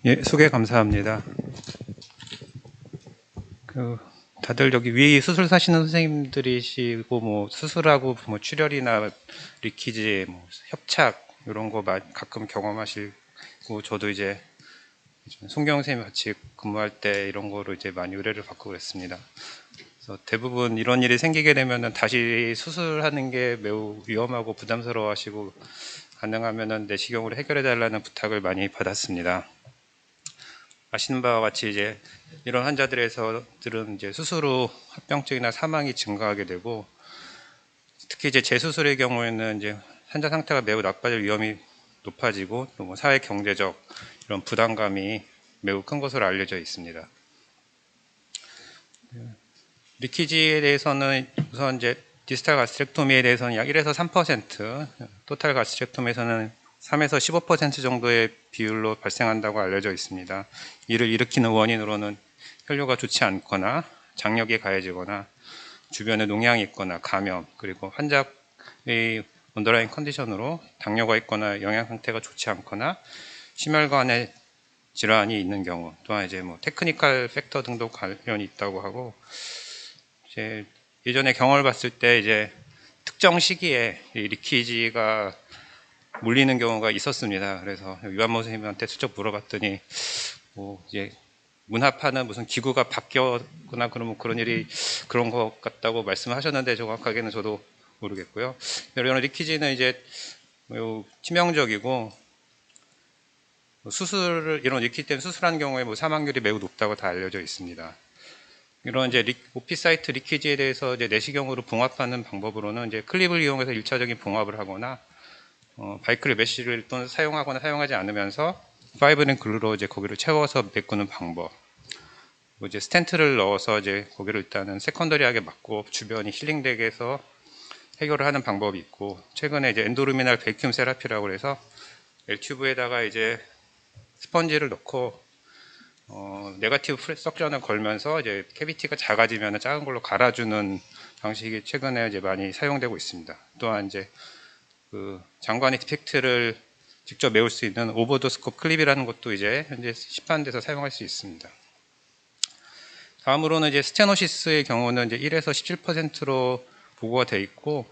예, 소개 감사합니다. 그, 다들 여기 위 수술 사시는 선생님들이시고, 뭐, 수술하고, 뭐, 출혈이나 리키지, 뭐, 협착, 이런 거 가끔 경험하시고, 저도 이제, 송경 선생님 같이 근무할 때 이런 거로 이제 많이 의뢰를 받고 그랬습니다. 그래서 대부분 이런 일이 생기게 되면은 다시 수술하는 게 매우 위험하고 부담스러워 하시고, 가능하면은 내시경으로 해결해 달라는 부탁을 많이 받았습니다. 아시는 바와 같이 이제 이런 환자들은 이제 수술 후 합병증이나 사망이 증가하게 되고, 특히 이제 재수술의 경우에는 이제 환자 상태가 매우 나빠질 위험이 높아지고, 또 뭐 사회 경제적 이런 부담감이 매우 큰 것으로 알려져 있습니다. 리키지에 대해서는 우선 이제 디스탈 가스트렉토미에 대해서는 약 1에서 3%, 토탈 가스트렉토미에서는 3에서 15% 정도의 비율로 발생한다고 알려져 있습니다. 이를 일으키는 원인으로는 혈류가 좋지 않거나 장력이 가해지거나 주변에 농양이 있거나 감염, 그리고 환자의 언더라인 컨디션으로 당뇨가 있거나 영양 상태가 좋지 않거나 심혈관의 질환이 있는 경우, 또한 이제 뭐 테크니컬 팩터 등도 관련이 있다고 하고, 이제 예전에 경험을 봤을 때 이제 특정 시기에 이 리키지가 물리는 경우가 있었습니다. 그래서 유한모 선생님한테 슬쩍 물어봤더니 뭐 이제 문합하는 무슨 기구가 바뀌었거나 그러면 그런 것 같다고 말씀하셨는데 정확하게는 저도 모르겠고요. 이런 리키지는 이제 매우 치명적이고 이런 리키지 때문에 수술한 경우에 뭐 사망률이 매우 높다고 다 알려져 있습니다. 이런 이제 오피사이트 리키지에 대해서 이제 내시경으로 봉합하는 방법으로는 이제 클립을 이용해서 1차적인 봉합을 하거나 바이크를 메쉬를 또는 사용하거나 사용하지 않으면서 파이브린 글루로 이제 거기를 채워서 메꾸는 방법. 이제 스텐트를 넣어서 이제 거기를 일단은 세컨더리하게 막고 주변이 힐링되게 해서 해결을 하는 방법이 있고, 최근에 이제 엔도루미날 베큐um 세라피라고 해서 L튜브에다가 이제 스펀지를 넣고 네거티브 석션을 걸면서 이제 캐비티가 작아지면 작은 걸로 갈아주는 방식이 최근에 이제 많이 사용되고 있습니다. 또한 이제 그 장관의 디펙트를 직접 메울 수 있는 오버도스코프 클립이라는 것도 이제 현재 시판돼서 사용할 수 있습니다. 다음으로는 이제 스테노시스의 경우는 이제 1에서 17%로 보고가 돼 있고,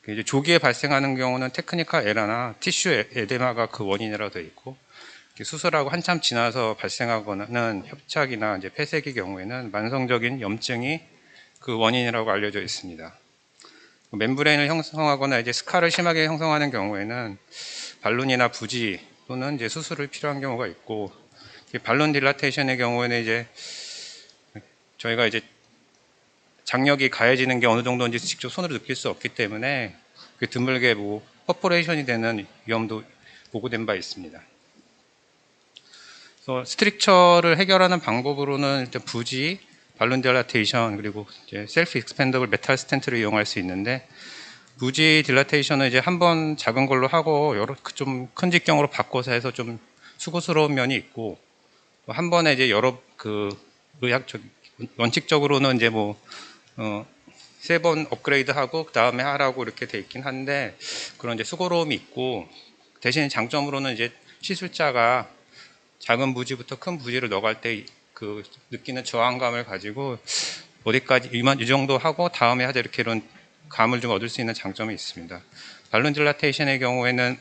이제 조기에 발생하는 경우는 테크니컬 에러나 티슈 에데마가 그 원인이라고 되어 있고, 수술하고 한참 지나서 발생하거나는 협착이나 이제 폐색의 경우에는 만성적인 염증이 그 원인이라고 알려져 있습니다. 멤브레인을 형성하거나 이제 스카를 심하게 형성하는 경우에는 발론이나 부지 또는 이제 수술을 필요한 경우가 있고, 발론 딜라테이션의 경우에는 이제 저희가 이제 장력이 가해지는 게 어느 정도인지 직접 손으로 느낄 수 없기 때문에 드물게 뭐 퍼포레이션이 되는 위험도 보고된 바 있습니다. 그래서 스트릭처를 해결하는 방법으로는 일단 부지, 발론 딜라테이션, 그리고 이제 셀프 익스펜더블 메탈 스텐트를 이용할 수 있는데, 부지 딜라테이션은 이제 한번 작은 걸로 하고 여러 좀 큰 직경으로 바꿔서 해서 좀 수고스러운 면이 있고, 한 번에 이제 여러 의학적 원칙적으로는 이제 뭐 세 번 업그레이드하고 그 다음에 하라고 이렇게 돼 있긴 한데, 그런 이제 수고로움이 있고, 대신 장점으로는 이제 시술자가 작은 부지부터 큰 부지를 넣어갈 때 그 느끼는 저항감을 가지고 어디까지 이 정도 하고 다음에 하자 이렇게 이런 감을 좀 얻을 수 있는 장점이 있습니다. 발론 딜라테이션의 경우에는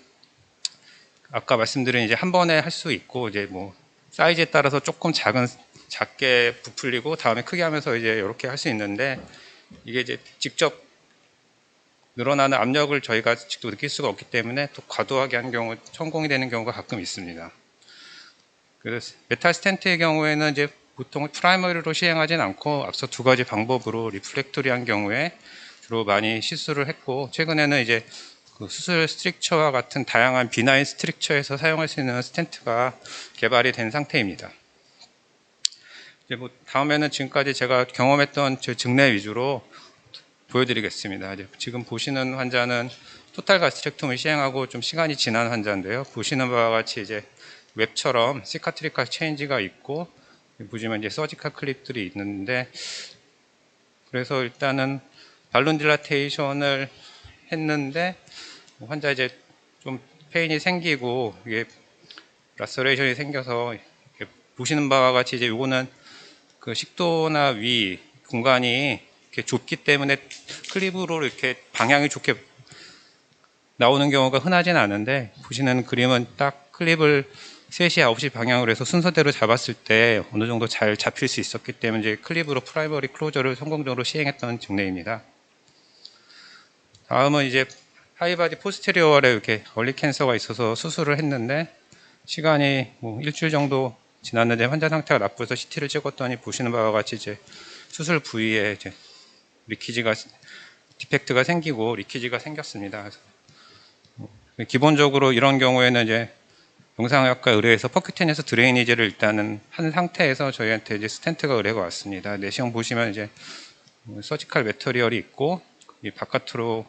아까 말씀드린 이제 한 번에 할 수 있고, 이제 뭐 사이즈에 따라서 조금 작게 부풀리고 다음에 크게 하면서 이제 이렇게 할 수 있는데, 이게 이제 직접 늘어나는 압력을 저희가 직접 느낄 수가 없기 때문에 또 과도하게 한 경우 성공이 되는 경우가 가끔 있습니다. 그래서 메탈 스텐트의 경우에는 이제 보통 프라이머리로 시행하진 않고 앞서 두 가지 방법으로 리플렉토리한 경우에 주로 많이 시술을 했고, 최근에는 이제 그 수술 스트릭처와 같은 다양한 비나인 스트릭처에서 사용할 수 있는 스텐트가 개발이 된 상태입니다. 이제 뭐 다음에는 지금까지 제가 경험했던 제 증례 위주로 보여드리겠습니다. 이제 지금 보시는 환자는 토탈 가스트렉톰을 시행하고 좀 시간이 지난 환자인데요. 보시는 바와 같이 이제 웹처럼 시카트리컬 체인지가 있고, 보시면 이제 서지컬 클립들이 있는데, 그래서 일단은 발론 딜라테이션을 했는데 환자 이제 좀 페인이 생기고 이게 라서레이션이 생겨서 보시는 바와 같이 이제 요거는 그 식도나 위 공간이 이렇게 좁기 때문에 클립으로 이렇게 방향이 좋게 나오는 경우가 흔하진 않은데, 보시는 그림은 딱 클립을 3시, 9시 방향으로 해서 순서대로 잡았을 때 어느 정도 잘 잡힐 수 있었기 때문에 이제 클립으로 프라이머리 클로저를 성공적으로 시행했던 증례입니다. 다음은 이제 하이바디 포스테리어에 이렇게 얼리 캔서가 있어서 수술을 했는데, 시간이 뭐 일주일 정도 지났는데 환자 상태가 나빠서 CT를 찍었더니 보시는 바와 같이 이제 수술 부위에 이제 리키지가 디펙트가 생기고 리키지가 생겼습니다. 그래서 기본적으로 이런 경우에는 이제 영상의학과 의뢰에서 퍼큐텐에서 드레이니지를 일단은 한 상태에서 저희한테 이제 스텐트가 의뢰가 왔습니다. 내시경 보시면 이제 서지컬 매터리얼이 있고 이 바깥으로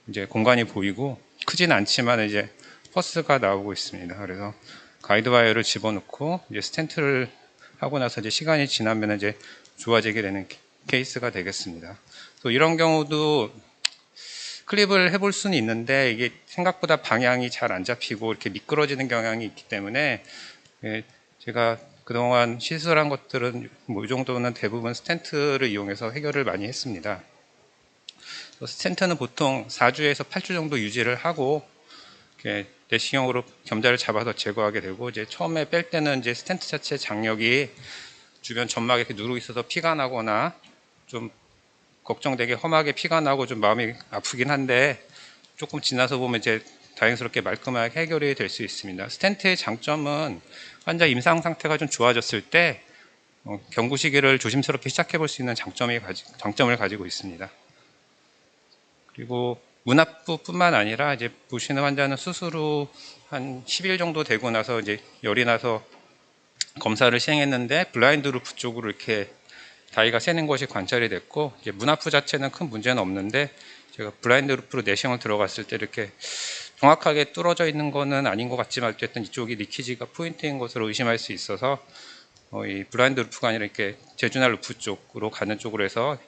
이제 공간이 보이고 크진 않지만 이제 퍼스가 나오고 있습니다. 그래서 가이드와이어를 집어넣고 이제 스텐트를 하고 나서 이제 시간이 지나면 이제 좋아지게 되는 케이스가 되겠습니다. 또 이런 경우도 클립을 해볼 수는 있는데 이게 생각보다 방향이 잘 안 잡히고 이렇게 미끄러지는 경향이 있기 때문에 제가 그동안 시술한 것들은 뭐 이 정도는 대부분 스텐트를 이용해서 해결을 많이 했습니다. 스텐트는 보통 4주에서 8주 정도 유지를 하고 이렇게 내시경으로 겸자를 잡아서 제거하게 되고, 이제 처음에 뺄 때는 이제 스텐트 자체 장력이 주변 점막에 이렇게 누르고 있어서 피가 나거나 좀 걱정되게 험하게 피가 나고 좀 마음이 아프긴 한데, 조금 지나서 보면 이제 다행스럽게 말끔하게 해결이 될 수 있습니다. 스텐트의 장점은 환자 임상 상태가 좀 좋아졌을 때 경구 시기를 조심스럽게 시작해 볼 수 있는 장점을 가지고 있습니다. 그리고 문압부뿐만 아니라 이제 보시는 환자는 수술 후 한 10일 정도 되고 나서 이제 열이 나서 검사를 시행했는데 블라인드 루프 쪽으로 이렇게 다이가 새는 것이 관찰이 됐고, 이제 문압부 자체는 큰 문제는 없는데 제가 블라인드 루프로 내시경을 들어갔을 때 이렇게 정확하게 뚫어져 있는 거는 아닌 것 같지만 어쨌든 이쪽이 리키지가 포인트인 것으로 의심할 수 있어서 이 블라인드 루프가 아니라 이렇게 제주날 루프 쪽으로 가는 쪽으로 해서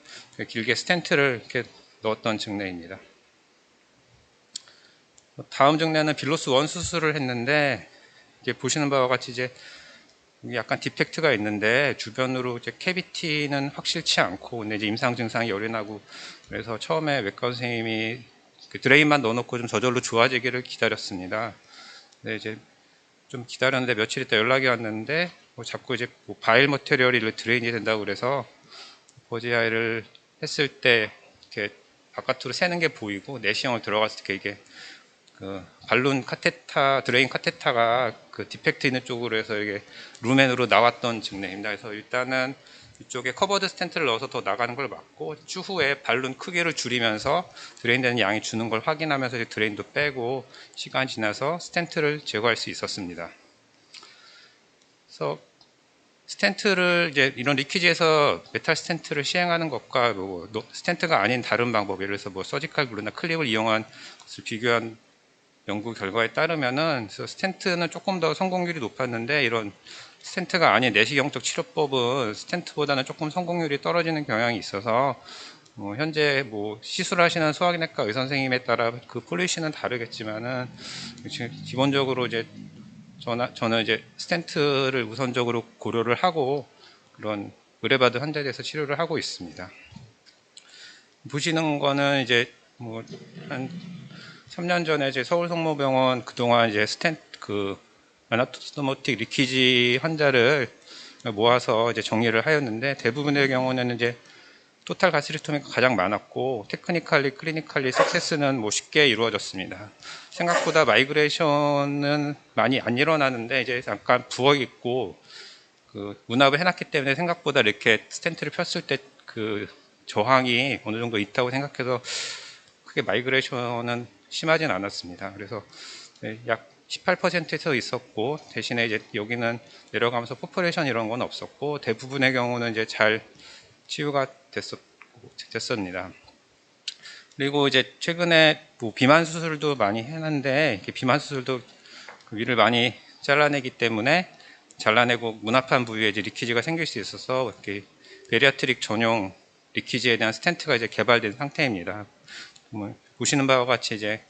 길게 스텐트를 이렇게 넣었던 증례입니다. 다음 증례는 빌로스 원 수술을 했는데, 이제 보시는 바와 같이 이제 약간 디펙트가 있는데 주변으로 이제 캐비티는 확실치 않고, 근데 이제 임상 증상이 열이 나고, 그래서 처음에 외과 선생님이 그 드레인만 넣어놓고 좀 저절로 좋아지기를 기다렸습니다. 근데 이제 좀 기다렸는데 며칠 있다 연락이 왔는데 자꾸 이제 뭐 바일 머테리얼이 드레인이 된다고 그래서 버지아이를 했을 때 이렇게 바깥으로 새는 게 보이고, 내시경을 들어갔을 때 이게 그 발룬 카테타, 드레인 카테타가 그 디펙트 있는 쪽으로 해서 이게 루멘으로 나왔던 증례입니다. 그래서 일단은 이쪽에 커버드 스텐트를 넣어서 더 나가는 걸 막고, 추후에 발룬 크기를 줄이면서 드레인 되는 양이 주는 걸 확인하면서 이제 드레인도 빼고 시간이 지나서 스텐트를 제거할 수 있었습니다. 그래서 스텐트를 이제 이런 리퀴지에서 메탈 스텐트를 시행하는 것과 뭐 스텐트가 아닌 다른 방법, 예를 들어서 뭐 서지컬 블루나 클립을 이용한 것을 비교한 연구 결과에 따르면은 스텐트는 조금 더 성공률이 높았는데, 이런 스텐트가 아닌 내시경적 치료법은 스텐트보다는 조금 성공률이 떨어지는 경향이 있어서 현재 뭐 시술하시는 소화기내과 의사 선생님에 따라 그 폴리시는 다르겠지만은 기본적으로 이제 저는 이제 스텐트를 우선적으로 고려를 하고 그런 의뢰받은 환자에 대해서 치료를 하고 있습니다. 보시는 거는 이제 뭐 한 3년 전에 이제 서울성모병원 그동안 이제 아나토모틱 리키지 환자를 모아서 이제 정리를 하였는데, 대부분의 경우는 이제 토탈 가스트렉토미가 가장 많았고, 테크니컬리 클리니컬리 석세스는 뭐 쉽게 이루어졌습니다. 생각보다 마이그레이션은 많이 안 일어나는데 이제 잠깐 부어 있고 그 문압을 해놨기 때문에 생각보다 이렇게 스텐트를 폈을 때 그 저항이 어느 정도 있다고 생각해서 크게 마이그레이션은 심하진 않았습니다. 그래서 약 18%에서 있었고, 대신에 이제 여기는 내려가면서 포퍼레이션 이런 건 없었고, 대부분의 경우는 이제 잘 치유가 됐습니다. 그리고 이제 최근에 뭐 비만 수술도 많이 했는데, 비만 수술도 그 위를 많이 잘라내기 때문에 잘라내고 문합한 부위에 이제 리키지가 생길 수 있어서 이렇게 베리아트릭 전용 리키지에 대한 스텐트가 이제 개발된 상태입니다. 보시는 바와 같이 이제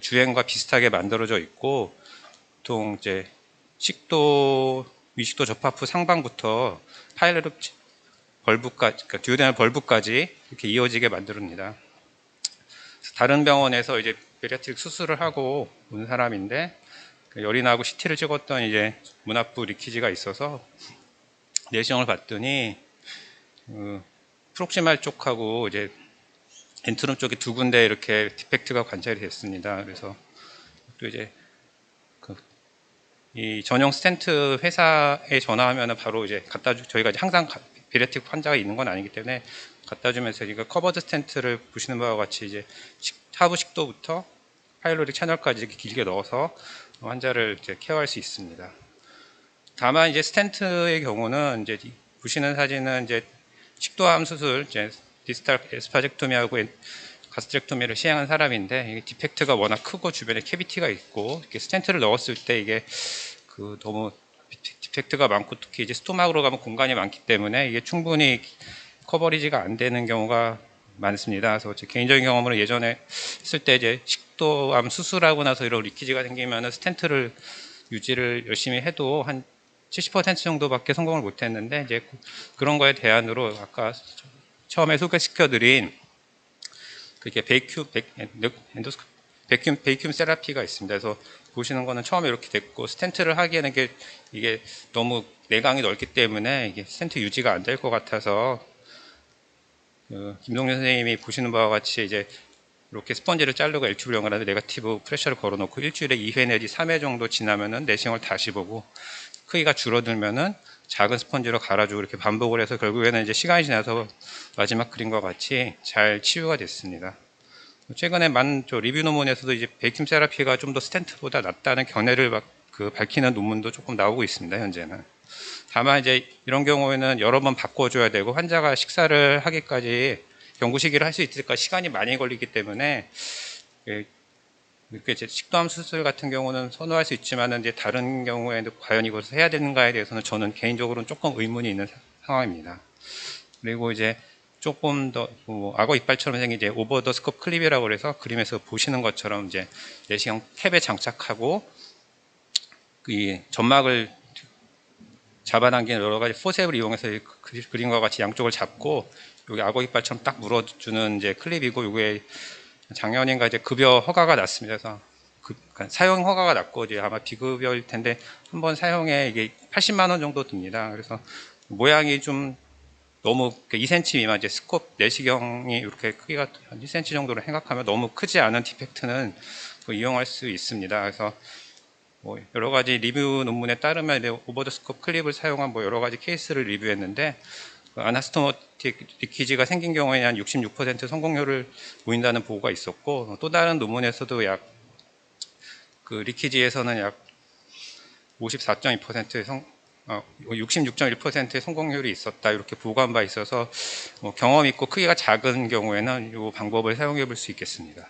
주행과 비슷하게 만들어져 있고, 보통 이제 식도 위식도 접합 후 상방부터 파일럿 벌브까지, 그러니까 듀오데널 벌브까지 이렇게 이어지게 만듭니다. 다른 병원에서 이제 베리아트릭 수술을 하고 온 사람인데 열이 나고 CT를 찍었던 이제 문압부 리키지가 있어서 내시경을 봤더니 프록시말 쪽하고 이제 엔트럼 쪽에 두 군데 이렇게 디펙트가 관찰이 됐습니다. 그래서 또 이제 이 전용 스텐트 회사에 전화하면 바로 이제 저희가 항상 베리아트릭 환자가 있는 건 아니기 때문에 갖다 주면서 이거 커버드 스텐트를 보시는 바와 같이 이제 하부 식도부터 파일로릭 채널까지 이렇게 길게 넣어서 환자를 이제 케어할 수 있습니다. 다만 이제 스텐트의 경우는 이제 보시는 사진은 이제 식도암 수술, 이제 디스탈 에스파젝토미하고 가스트렉토미를 시행한 사람인데 이게 디펙트가 워낙 크고 주변에 캐비티가 있고 이렇게 스텐트를 넣었을 때 이게 너무 디펙트가 많고 특히 이제 스토막으로 가면 공간이 많기 때문에 이게 충분히 커버리지가 안 되는 경우가 많습니다. 그래서 제 개인적인 경험으로 예전에 했을 때 이제 식도암 수술하고 나서 이런 리키지가 생기면 스텐트를 유지를 열심히 해도 한 70% 정도밖에 성공을 못 했는데 이제 그런 거에 대안으로 아까 처음에 소개시켜드린 그게 베큐um 세라피가 있습니다. 그래서 보시는 거는 처음에 이렇게 됐고 스텐트를 하기에는 이게 너무 내강이 넓기 때문에 이게 스텐트 유지가 안 될 것 같아서 김동준 선생님이 보시는 바와 같이 이제 이렇게 스펀지를 자르고 L튜브를 연결하는데 네거티브 프레셔를 걸어놓고 일주일에 2회 내지 3회 정도 지나면은 내시경을 다시 보고 크기가 줄어들면은 작은 스펀지로 갈아주고 이렇게 반복을 해서 결국에는 이제 시간이 지나서 마지막 그림과 같이 잘 치유가 됐습니다. 최근에 리뷰 논문에서도 이제 베큐um 세라피가 좀 더 스텐트보다 낫다는 견해를 밝히는 논문도 조금 나오고 있습니다. 현재는. 다만 이제 이런 경우에는 여러 번 바꿔줘야 되고 환자가 식사를 하기까지 경구 시기를 할 수 있을까 시간이 많이 걸리기 때문에 이렇게 이제 식도암 수술 같은 경우는 선호할 수 있지만은 이제 다른 경우에는 과연 이것을 해야 되는가에 대해서는 저는 개인적으로는 조금 의문이 있는 상황입니다. 그리고 이제 조금 더 악어 이빨처럼 생긴 이제 오버 더 스컵 클립이라고 그래서 그림에서 보시는 것처럼 이제 내시경 캡에 장착하고 이 점막을 잡아당기는 여러 가지 포셉을 이용해서 그림과 같이 양쪽을 잡고 여기 악어 이빨처럼 딱 물어주는 이제 클립이고 이게 작년인가 이제 급여 허가가 났습니다. 그래서 그러니까 사용 허가가 났고 이제 아마 비급여일 텐데 한번 사용에 이게 80만 원 정도 듭니다. 그래서 모양이 좀 너무 2cm 미만 이제 스콥 내시경이 이렇게 크기가 한 1cm 정도로 생각하면 너무 크지 않은 디펙트는 이용할 수 있습니다. 그래서 여러 가지 리뷰 논문에 따르면 오버 더 스콥 클립을 사용한 여러 가지 케이스를 리뷰했는데 아나스토모틱 리키지가 생긴 경우에 한 66% 성공률을 보인다는 보고가 있었고 또 다른 논문에서도 리키지에서는 약 54.2%의 66.1%의 성공률이 있었다 이렇게 보고한 바 있어서 경험 있고 크기가 작은 경우에는 이 방법을 사용해 볼 수 있겠습니다.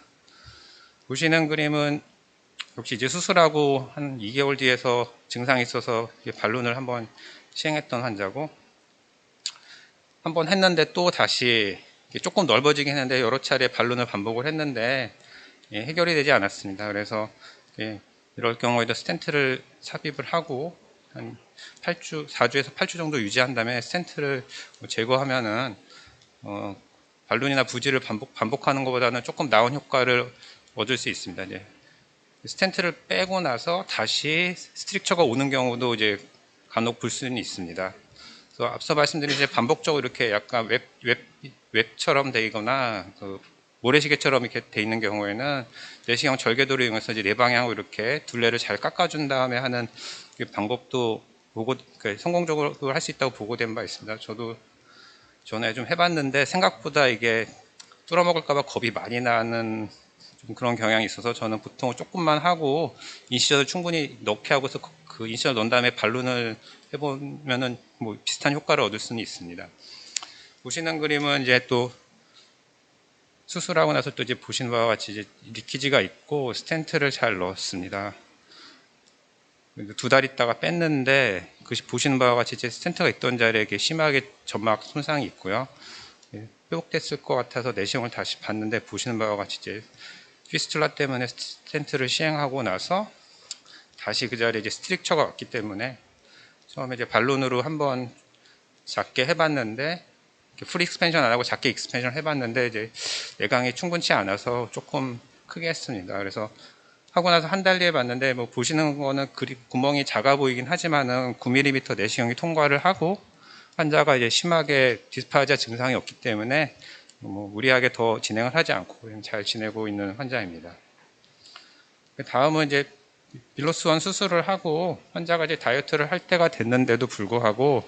보시는 그림은 역시 이제 수술하고 한 2개월 뒤에서 증상이 있어서 발론을 한번 시행했던 환자고 한번 했는데 또 다시 조금 넓어지긴 했는데 여러 차례 발론을 반복을 했는데 해결이 되지 않았습니다. 그래서 이럴 경우에도 스텐트를 삽입을 하고 한 4주에서 8주 정도 유지한 다음에 스텐트를 제거하면은 발론이나 부지를 반복하는 것보다는 조금 나은 효과를 얻을 수 있습니다. 이제 스텐트를 빼고 나서 다시 스트릭처가 오는 경우도 이제 간혹 볼 수는 있습니다. 그래서 앞서 말씀드린 이제 반복적으로 이렇게 약간 웹처럼 되거나 모래시계처럼 이렇게 돼 있는 경우에는 내시경 절개도를 이용해서 이제 네 방향으로 이렇게 둘레를 잘 깎아준 다음에 하는 방법도 성공적으로 할 수 있다고 보고된 바 있습니다. 저도 전에 좀 해봤는데 생각보다 이게 뚫어먹을까봐 겁이 많이 나는 좀 그런 경향이 있어서 저는 보통 조금만 하고 인시저를 충분히 넣게 하고서 그 인시저 넣은 다음에 발론을 해보면은 비슷한 효과를 얻을 수는 있습니다. 보시는 그림은 이제 또 수술하고 나서 또 이제 보시는 바와 같이 이제 리키지가 있고 스텐트를 잘 넣었습니다. 2달 있다가 뺐는데 보시는 바와 같이 이제 스텐트가 있던 자리에 심하게 점막 손상이 있고요. 회복됐을 것 같아서 내시경을 다시 봤는데 보시는 바와 같이 이제 피스툴라 때문에 스텐트를 시행하고 나서 다시 그 자리에 이제 스트릭처가 왔기 때문에 처음에 이제 발론으로 한번 작게 해봤는데 풀 익스펜션 안 하고 작게 익스펜션 해봤는데 이제 내강이 충분치 않아서 조금 크게 했습니다. 그래서 하고 나서 한 달 뒤에 봤는데 뭐 보시는 거는 구멍이 작아 보이긴 하지만은 9mm 내시경이 통과를 하고 환자가 이제 심하게 디스파지아 증상이 없기 때문에 뭐 무리하게 더 진행을 하지 않고 잘 지내고 있는 환자입니다. 다음은 이제 빌로스원 수술을 하고 환자가 이제 다이어트를 할 때가 됐는데도 불구하고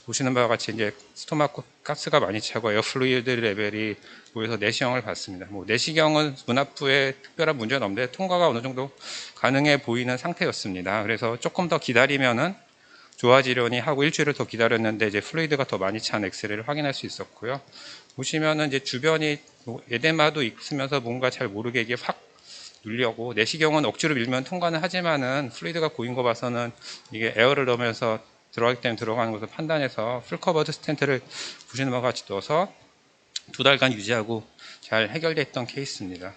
보시는 바와 같이 이제 스토마크 가스가 많이 차고 에어플루이드 레벨이 보여서 내시경을 받습니다. 뭐 내시경은 문합부에 특별한 문제는 없는데 통과가 어느 정도 가능해 보이는 상태였습니다. 그래서 조금 더 기다리면은 좋아지려니 하고 일주일을 더 기다렸는데 이제 플루이드가 더 많이 찬 엑스레이를 확인할 수 있었고요. 보시면은 이제 주변이 에데마도 있으면서 뭔가 잘 모르게 이게 확 눌려고 내시경은 억지로 밀면 통과는 하지만은 플루이드가 고인 거 봐서는 이게 에어를 넣으면서 들어가기 때문에 들어가는 것을 판단해서 풀커버드 스텐트를 보시는 바와 같이 넣어서 2달간 유지하고 잘 해결됐던 케이스입니다.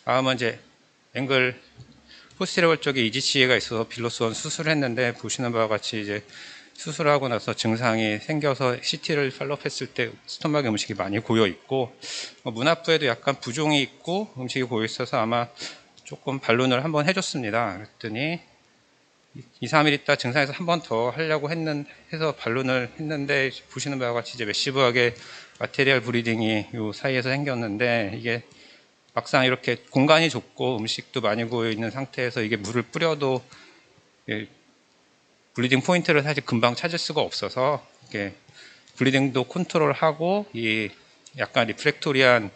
다음은 이제 앵글 포스티리어 쪽에 이지치가 있어서 빌로스원 수술을 했는데 보시는 바와 같이 이제 수술하고 나서 증상이 생겨서 CT를 팔로우했을 때 스토막에 음식이 많이 고여 있고 문합부에도 약간 부종이 있고 음식이 고여 있어서 아마 조금 발론을 한번 해줬습니다. 그랬더니 2, 3일 있다 증상에서 한 번 더 하려고 해서 발론을 했는데 보시는 바와 같이 이제 매시브하게 마테리얼 브리딩이 요 사이에서 생겼는데 이게 막상 이렇게 공간이 좁고 음식도 많이 고여 있는 상태에서 이게 물을 뿌려도 블리딩 포인트를 사실 금방 찾을 수가 없어서 이렇게 블리딩도 컨트롤하고 이 약간 리플렉토리한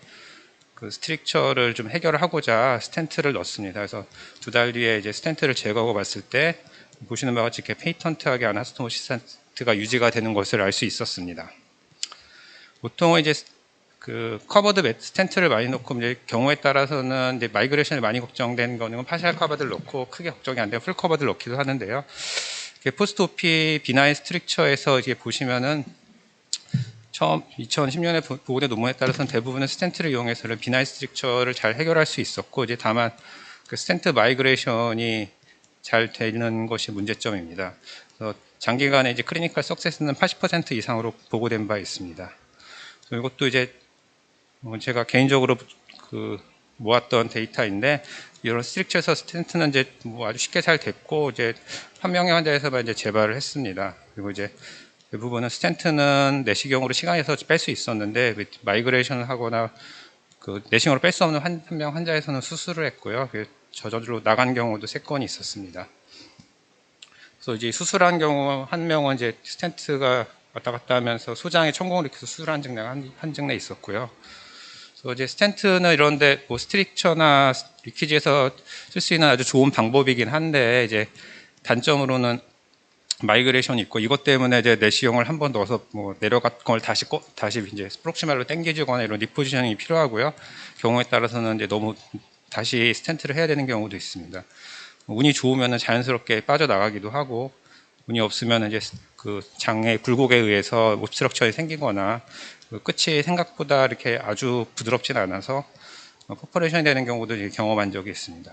그 스트릭처를 좀 해결을 하고자 스텐트를 넣습니다. 그래서 2달 뒤에 이제 스텐트를 제거하고 봤을 때 보시는 바와 같이 이렇게 페이턴트하게 아나스토모시스트가 유지가 되는 것을 알 수 있었습니다. 보통은 이제 그 커버드 스텐트를 많이 넣고 이제 경우에 따라서는 이제 마이그레이션이 많이 걱정된 거는 파셜 커버드를 넣고 크게 걱정이 안 되면 풀 커버드를 넣기도 하는데요. 포스트 오피 비나인 스트릭처에서 이게 보시면은 처음 2010년에 보고된 논문에 따라서는 대부분의 스텐트를 이용해서는 비나인 스트릭처를 잘 해결할 수 있었고 이제 다만 그 스텐트 마이그레이션이 잘 되는 것이 문제점입니다. 그래서 장기간의 이제 클리니컬 석세스는 80% 이상으로 보고된 바 있습니다. 이것도 이제 제가 개인적으로 그 모았던 데이터인데 이런 스트릭처에서 스텐트는 이제 뭐 아주 쉽게 잘 됐고 이제 한 명의 환자에서만 이제 재발을 했습니다. 그리고 이제 대부분은 스텐트는 내시경으로 시간에서 뺄 수 있었는데 마이그레이션을 하거나 그 내시경으로 뺄 수 없는 한 명 환자에서는 수술을 했고요. 저절로 나간 경우도 3건이 있었습니다. 그래서 이제 수술한 경우 한 명은 이제 스텐트가 왔다 갔다 하면서 소장에 천공을 일으켜서 수술한 증례 한 증례 있었고요. 그래서 이제 스텐트는 이런데 뭐 스트릭처나 리퀴지에서 쓸 수 있는 아주 좋은 방법이긴 한데 이제 단점으로는 마이그레이션이 있고 이것 때문에 이제 내시경을 한 번 넣어서 뭐 내려간 걸 다시 이제 프록시말로 당겨주거나 이런 리포지셔닝이 필요하고요. 경우에 따라서는 이제 너무 다시 스텐트를 해야 되는 경우도 있습니다. 운이 좋으면 자연스럽게 빠져나가기도 하고 운이 없으면 이제 그 장의 굴곡에 의해서 옵스트럭션이 생기거나 그 끝이 생각보다 이렇게 아주 부드럽진 않아서 퍼퍼레이션이 되는 경우도 이제 경험한 적이 있습니다.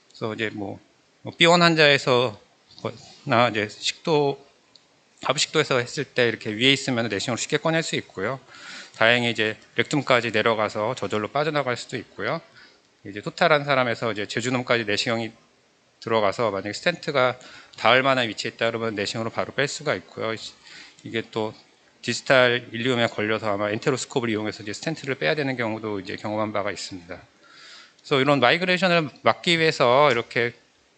그래서 이제 뭐 B1 환자에서나 이제 하부식도에서 했을 때 이렇게 위에 있으면 내시경을 쉽게 꺼낼 수 있고요. 다행히 이제 렉툼까지 내려가서 저절로 빠져나갈 수도 있고요. 이제 토탈한 사람에서 이제 제주놈까지 내시경이 들어가서 만약에 스텐트가 닿을 만한 위치에 있다 그러면 내시경으로 바로 뺄 수가 있고요. 이게 또 디지털 일리움에 걸려서 아마 엔테로스코프를 이용해서 이제 스텐트를 빼야 되는 경우도 이제 경험한 바가 있습니다. 그래서 이런 마이그레이션을 막기 위해서 이렇게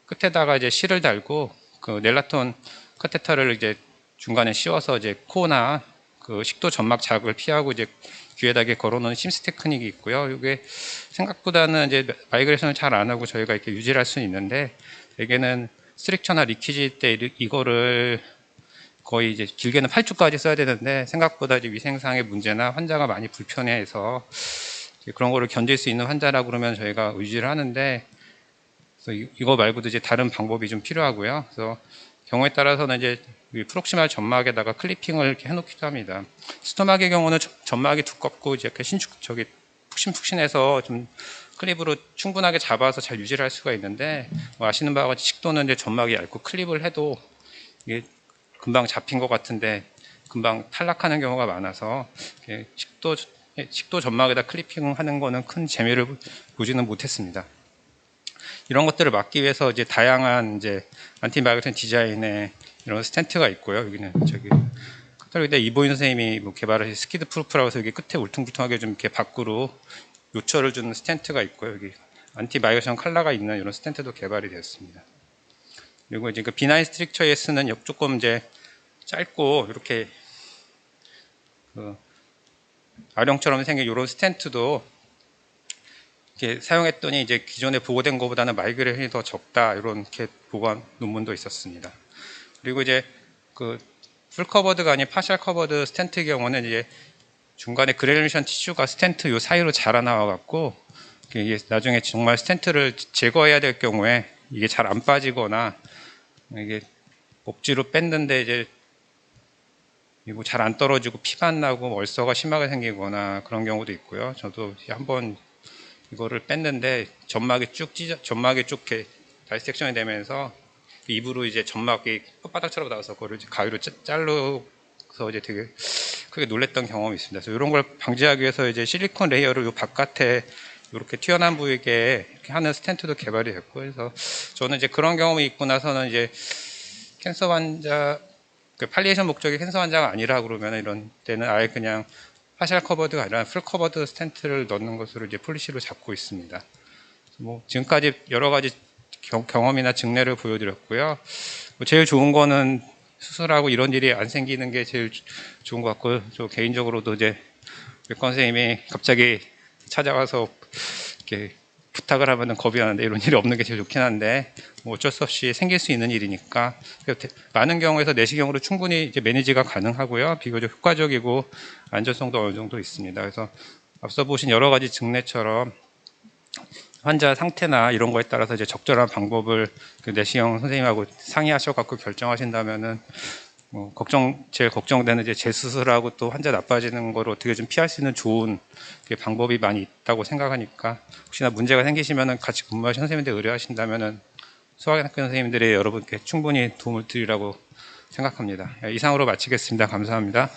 끝에다가 이제 실을 달고 그 넬라톤 카테터를 이제 중간에 씌워서 이제 코나 그 식도 점막 자극을 피하고 이제 귀에다 걸어놓은 심스 테크닉이 있고요. 이게 생각보다는 이제 마이그레이션을 잘 안 하고 저희가 이렇게 유지를 할 수는 있는데 대개는 스트릭처나 리퀴지 때 이거를 거의 이제 길게는 8주까지 써야 되는데 생각보다 이제 위생상의 문제나 환자가 많이 불편해해서 그런 거를 견딜 수 있는 환자라 그러면 저희가 유지를 하는데 그래서 이거 말고도 이제 다른 방법이 좀 필요하고요. 그래서 경우에 따라서는 이제 프록시말 점막에다가 클리핑을 이렇게 해놓기도 합니다. 스토막의 경우는 점막이 두껍고 이제 이렇게 푹신푹신해서 좀 클립으로 충분하게 잡아서 잘 유지를 할 수가 있는데 뭐 아시는 바와 같이 식도는 이제 점막이 얇고 클립을 해도 이게 금방 잡힌 것 같은데 금방 탈락하는 경우가 많아서 식도 점막에다 클리핑하는 거는 큰 재미를 보지는 못했습니다. 이런 것들을 막기 위해서 이제 다양한 이제 안티마이크로틱 디자인의 이런 스텐트가 있고요. 여기는 저기 카톨릭대 이보인 선생님이 뭐 개발하신 스키드 프루프라고 해서 여기 끝에 울퉁불퉁하게 좀 이렇게 밖으로 요철을 주는 스텐트가 있고요. 여기 안티마이그레이션 컬러가 있는 이런 스텐트도 개발이 되었습니다. 그리고 이제 그 비나인 스트릭처에 쓰는 조금 이제 짧고 이렇게 그 아령처럼 생긴 이런 스텐트도 이렇게 사용했더니 이제 기존에 보고된 것보다는 마이그레이션이 더 적다 이렇게 보고한 논문도 있었습니다. 그리고 이제 그 풀 커버드가 아닌 파셜 커버드 스텐트 경우는 이제 중간에 그래놀레이션 티슈가 스텐트 요 사이로 자라나와 갖고 이게 나중에 정말 스텐트를 제거해야 될 경우에 이게 잘 안 빠지거나 이게 억지로 뺐는데 이제 이거 잘 안 떨어지고 피만 나고 얼서가 심하게 생기거나 그런 경우도 있고요. 저도 한번 이거를 뺐는데 점막이 쭉 이렇게 다이섹션이 되면서 입으로 이제 점막이 혓바닥처럼 나와서 그거를 이제 가위로 잘라서 이제 되게 크게 놀랬던 경험이 있습니다. 그래서 이런 걸 방지하기 위해서 이제 실리콘 레이어를 요 바깥에 이렇게 튀어나온 부위에 이렇게 하는 스텐트도 개발이 됐고, 그래서 저는 이제 그런 경험이 있고 나서는 이제 캔서 환자, 그 팔리에이션 목적의 캔서 환자가 아니라 그러면 이런 때는 아예 그냥 파셜 커버드가 아니라 풀 커버드 스텐트를 넣는 것으로 이제 폴리시로 잡고 있습니다. 뭐 지금까지 여러 가지 경험이나 증례를 보여드렸고요. 뭐 제일 좋은 거는 수술하고 이런 일이 안 생기는 게 제일 좋은 것 같고요. 저 개인적으로도 이제 외과 선생님이 갑자기 찾아와서 이렇게 부탁을 하면은 겁이 나는데 이런 일이 없는 게 제일 좋긴 한데 뭐 어쩔 수 없이 생길 수 있는 일이니까 많은 경우에서 내시경으로 충분히 이제 매니지가 가능하고요. 비교적 효과적이고 안전성도 어느 정도 있습니다. 그래서 앞서 보신 여러 가지 증례처럼 환자 상태나 이런 거에 따라서 이제 적절한 방법을 그 내시경 선생님하고 상의하셔갖고 결정하신다면은 제일 걱정되는 이제 재수술하고 또 환자 나빠지는 거를 어떻게 좀 피할 수 있는 좋은 방법이 많이 있다고 생각하니까 혹시나 문제가 생기시면은 같이 근무하신 선생님들 의뢰하신다면은 소아학교 선생님들이 여러분께 충분히 도움을 드리라고 생각합니다. 이상으로 마치겠습니다. 감사합니다.